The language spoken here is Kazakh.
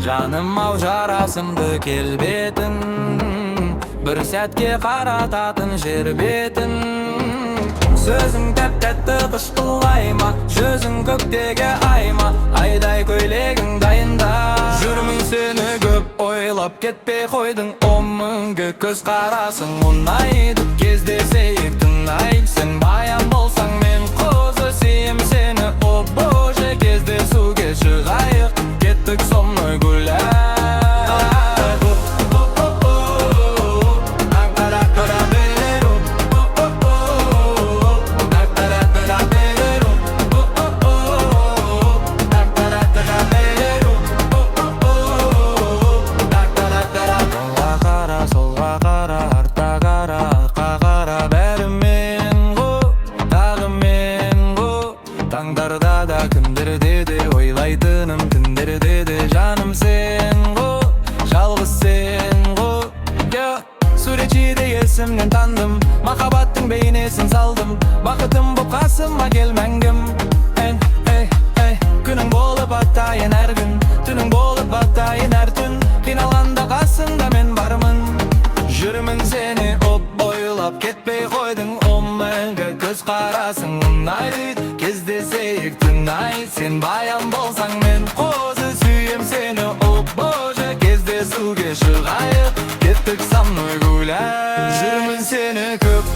Жаным ау жарасымды келбетін, бір сәтке қарататын жер бетін. Сөзің тәп-тәтті қышқыл айма, жүзің көктегі айма, айдай көйлегің дайында. Жүрмін сені көп ойлап, кетпей қойдың омыңғы көз қарасың ұнайды. Кездесейік тыңай, сен баян болсаң мен қозы сүйем сені, о боже. Кездесуге шығайық, кеттік со мной гулять. Таңдарда да күндерде де ойлайтыным түндерде де жаным сен ғой, жалғыз сен ғой. Суретшіде есімнен тандым, махаббаттың бейнесін салдым. Бақытым боп қасыма кел мәңгім. Күнің болып атайын әр күн, түнің болып атайын әр түн. Қиналғанда қасыңда мен бармын, жүрмін сені оп бойлап. Кетпей қойдың омыңғы көз қарасың ұнайды. Кездесейік тыңай, сен баян болсаң мен қозы сүйем сені, о боже. Кездесуге шығайық, кеттік со мной гулять. Жүрмін сені көп